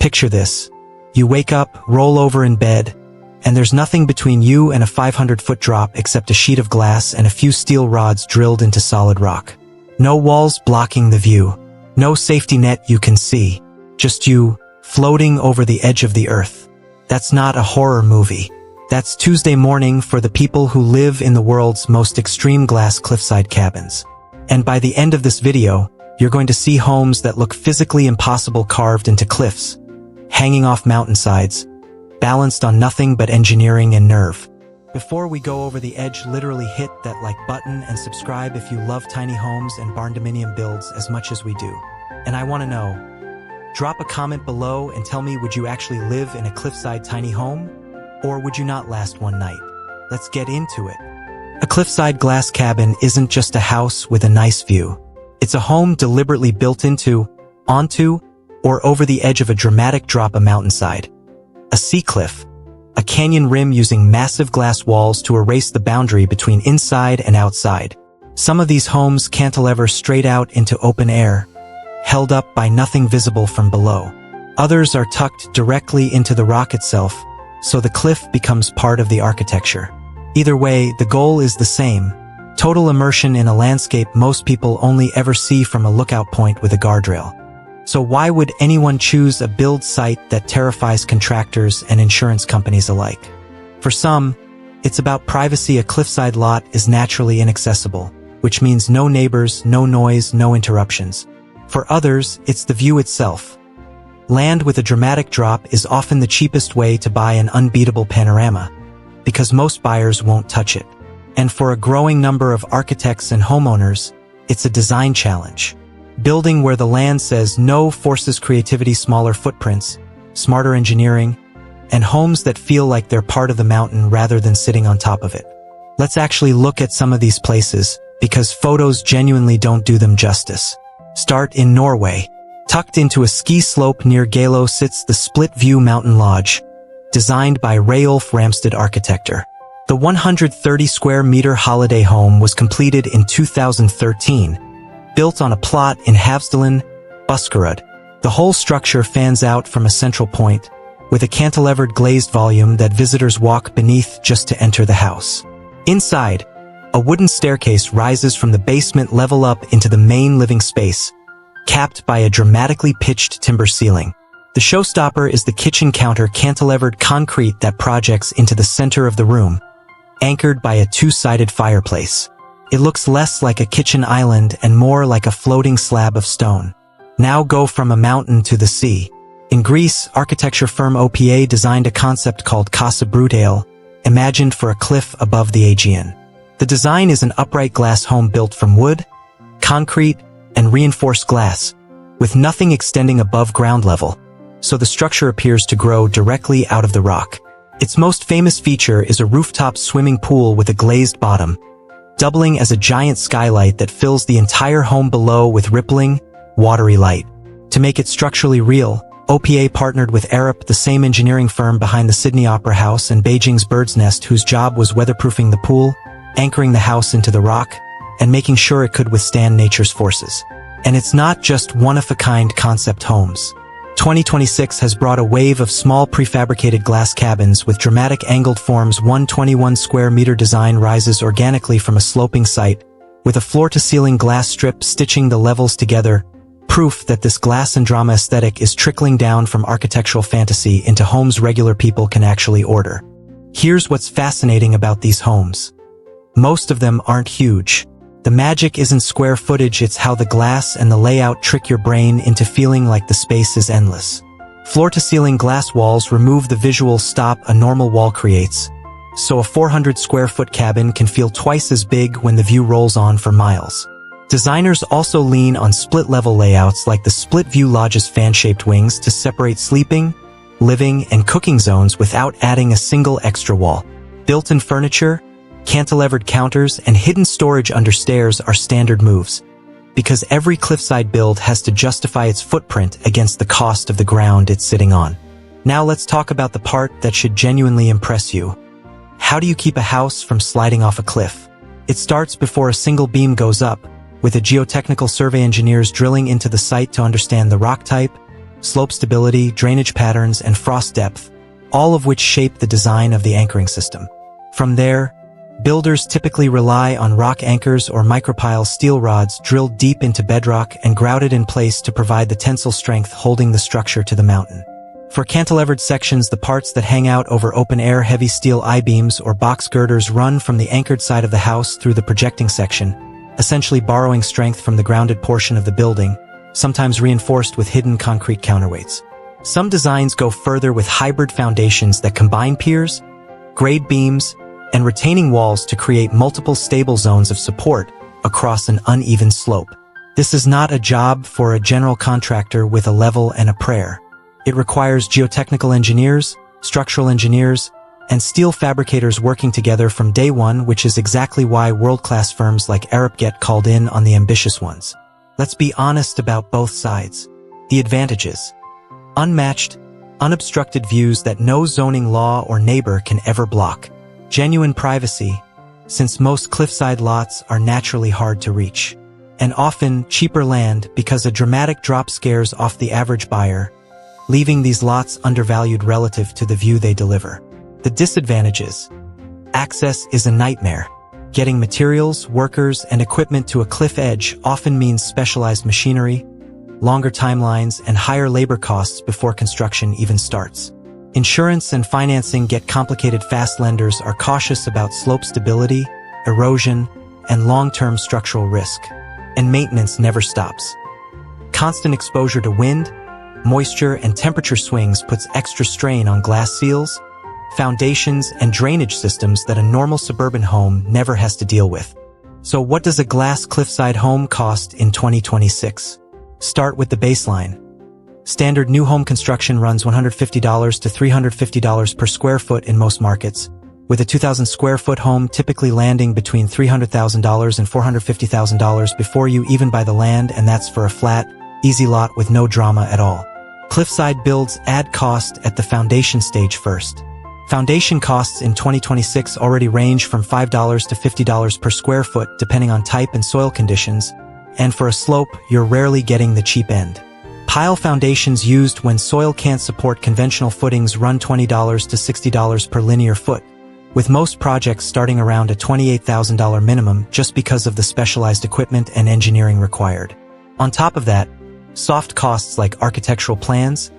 Picture this. You wake up, roll over in bed, and there's nothing between you and a 500-foot drop except a sheet of glass and a few steel rods drilled into solid rock. No walls blocking the view. No safety net you can see. Just you, floating over the edge of the earth. That's not a horror movie. That's Tuesday morning for the people who live in the world's most extreme glass cliffside cabins. And by the end of this video, you're going to see homes that look physically impossible carved into cliffs, hanging off mountainsides, balanced on nothing but engineering and nerve. Before we go over the edge, literally hit that like button and subscribe if you love tiny homes and Barndominium builds as much as we do. And I want to know, drop a comment below and tell me, would you actually live in a cliffside tiny home? Or would you not last one night? Let's get into it. A cliffside glass cabin isn't just a house with a nice view. It's a home deliberately built into, onto, or over the edge of a dramatic drop, a mountainside, a sea cliff, a canyon rim using massive glass walls to erase the boundary between inside and outside. Some of these homes cantilever straight out into open air, held up by nothing visible from below. Others are tucked directly into the rock itself, so the cliff becomes part of the architecture. Either way, the goal is the same: total immersion in a landscape most people only ever see from a lookout point with a guardrail. So why would anyone choose a build site that terrifies contractors and insurance companies alike? For some, it's about privacy. A cliffside lot is naturally inaccessible, which means no neighbors, no noise, no interruptions. For others, it's the view itself. Land with a dramatic drop is often the cheapest way to buy an unbeatable panorama, because most buyers won't touch it. And for a growing number of architects and homeowners, it's a design challenge. Building where the land says no forces creativity, smaller footprints, smarter engineering, and homes that feel like they're part of the mountain rather than sitting on top of it. Let's actually look at some of these places, because photos genuinely don't do them justice. Start in Norway. Tucked into a ski slope near Geilo sits the Split-View Mountain Lodge, designed by Rayulf Ramstad Architecture. The 130-square-meter holiday home was completed in 2013, built on a plot in Havsdalen, Buskerud. The whole structure fans out from a central point, with a cantilevered glazed volume that visitors walk beneath just to enter the house. Inside, a wooden staircase rises from the basement level up into the main living space, capped by a dramatically pitched timber ceiling. The showstopper is the kitchen counter, cantilevered concrete that projects into the center of the room, anchored by a two-sided fireplace. It looks less like a kitchen island and more like a floating slab of stone. Now go from a mountain to the sea. In Greece, architecture firm OPA designed a concept called Casa Brutale, imagined for a cliff above the Aegean. The design is an upright glass home built from wood, concrete, and reinforced glass, with nothing extending above ground level, so the structure appears to grow directly out of the rock. Its most famous feature is a rooftop swimming pool with a glazed bottom, doubling as a giant skylight that fills the entire home below with rippling, watery light. To make it structurally real, OPA partnered with Arup, the same engineering firm behind the Sydney Opera House and Beijing's Bird's Nest, whose job was weatherproofing the pool, anchoring the house into the rock, and making sure it could withstand nature's forces. And it's not just one-of-a-kind concept homes. 2026 has brought a wave of small prefabricated glass cabins with dramatic angled forms. 121-square-meter design rises organically from a sloping site, with a floor-to-ceiling glass strip stitching the levels together, proof that this glass and drama aesthetic is trickling down from architectural fantasy into homes regular people can actually order. Here's what's fascinating about these homes. Most of them aren't huge. The magic isn't square footage, it's how the glass and the layout trick your brain into feeling like the space is endless. Floor-to-ceiling glass walls remove the visual stop a normal wall creates, so a 400-square-foot cabin can feel twice as big when the view rolls on for miles. Designers also lean on split-level layouts like the Split-View Lodge's fan-shaped wings to separate sleeping, living, and cooking zones without adding a single extra wall. Built-in furniture, cantilevered counters, and hidden storage under stairs are standard moves, because every cliffside build has to justify its footprint against the cost of the ground it's sitting on. Now let's talk about the part that should genuinely impress you. How do you keep a house from sliding off a cliff? It starts before a single beam goes up, with a geotechnical survey engineers drilling into the site to understand the rock type, slope stability, drainage patterns, and frost depth, all of which shape the design of the anchoring system. From there, builders typically rely on rock anchors or micropile steel rods drilled deep into bedrock and grouted in place to provide the tensile strength holding the structure to the mountain. For cantilevered sections, the parts that hang out over open-air heavy steel I-beams or box girders run from the anchored side of the house through the projecting section, essentially borrowing strength from the grounded portion of the building, sometimes reinforced with hidden concrete counterweights. Some designs go further with hybrid foundations that combine piers, grade beams, and retaining walls to create multiple stable zones of support across an uneven slope. This is not a job for a general contractor with a level and a prayer. It requires geotechnical engineers, structural engineers, and steel fabricators working together from day one, which is exactly why world-class firms like Arup get called in on the ambitious ones. Let's be honest about both sides. The advantages: unmatched, unobstructed views that no zoning law or neighbor can ever block. Genuine privacy, since most cliffside lots are naturally hard to reach. And often cheaper land because a dramatic drop scares off the average buyer, leaving these lots undervalued relative to the view they deliver. The disadvantages: access is a nightmare. Getting materials, workers, and equipment to a cliff edge often means specialized machinery, longer timelines, and higher labor costs before construction even starts. Insurance and financing get complicated fast. Lenders are cautious about slope stability, erosion, and long-term structural risk. And maintenance never stops. Constant exposure to wind, moisture, and temperature swings puts extra strain on glass seals, foundations, and drainage systems that a normal suburban home never has to deal with. So what does a glass cliffside home cost in 2026? Start with the baseline. Standard new home construction runs $150 to $350 per square foot in most markets, with a 2,000 square foot home typically landing between $300,000 and $450,000 before you even buy the land, and that's for a flat, easy lot with no drama at all. Cliffside builds add cost at the foundation stage first. Foundation costs in 2026 already range from $5 to $50 per square foot depending on type and soil conditions, and for a slope, you're rarely getting the cheap end. Pile foundations used when soil can't support conventional footings run $20 to $60 per linear foot, with most projects starting around a $28,000 minimum just because of the specialized equipment and engineering required. On top of that, soft costs like architectural plans,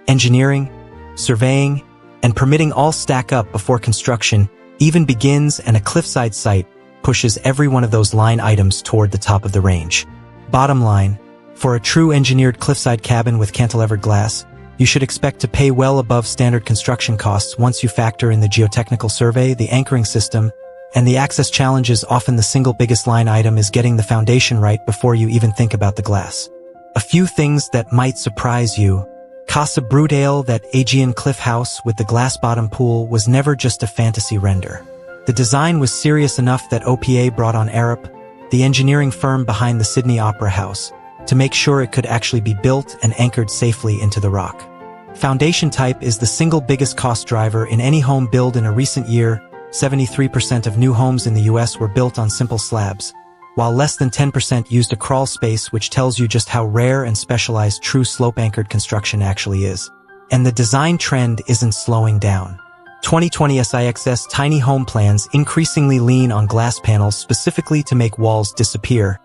engineering, surveying, and permitting all stack up before construction even begins, and a cliffside site pushes every one of those line items toward the top of the range. Bottom line, for a true engineered cliffside cabin with cantilevered glass, you should expect to pay well above standard construction costs once you factor in the geotechnical survey, the anchoring system, and the access challenges. Often the single biggest line item is getting the foundation right before you even think about the glass. A few things that might surprise you. Casa Brutale, that Aegean cliff house with the glass bottom pool, was never just a fantasy render. The design was serious enough that OPA brought on Arup, the engineering firm behind the Sydney Opera House, to make sure it could actually be built and anchored safely into the rock. Foundation type is the single biggest cost driver in any home build. In a recent year, 73% of new homes in the US were built on simple slabs, while less than 10% used a crawl space, which tells you just how rare and specialized true slope-anchored construction actually is. And the design trend isn't slowing down. 2020 SIXS tiny home plans increasingly lean on glass panels specifically to make walls disappear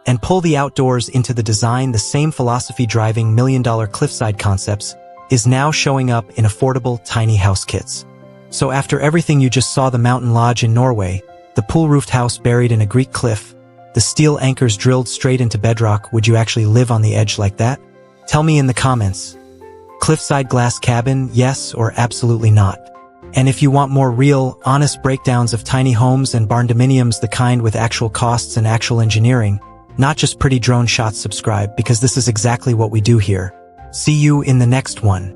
and pull the outdoors into the design. The same philosophy driving million-dollar cliffside concepts is now showing up in affordable tiny house kits. So after everything you just saw, the mountain lodge in Norway, the pool-roofed house buried in a Greek cliff, the steel anchors drilled straight into bedrock, would you actually live on the edge like that? Tell me in the comments. Cliffside glass cabin, yes or absolutely not? And if you want more real, honest breakdowns of tiny homes and barndominiums, the kind with actual costs and actual engineering, not just pretty drone shots, subscribe, because this is exactly what we do here. See you in the next one.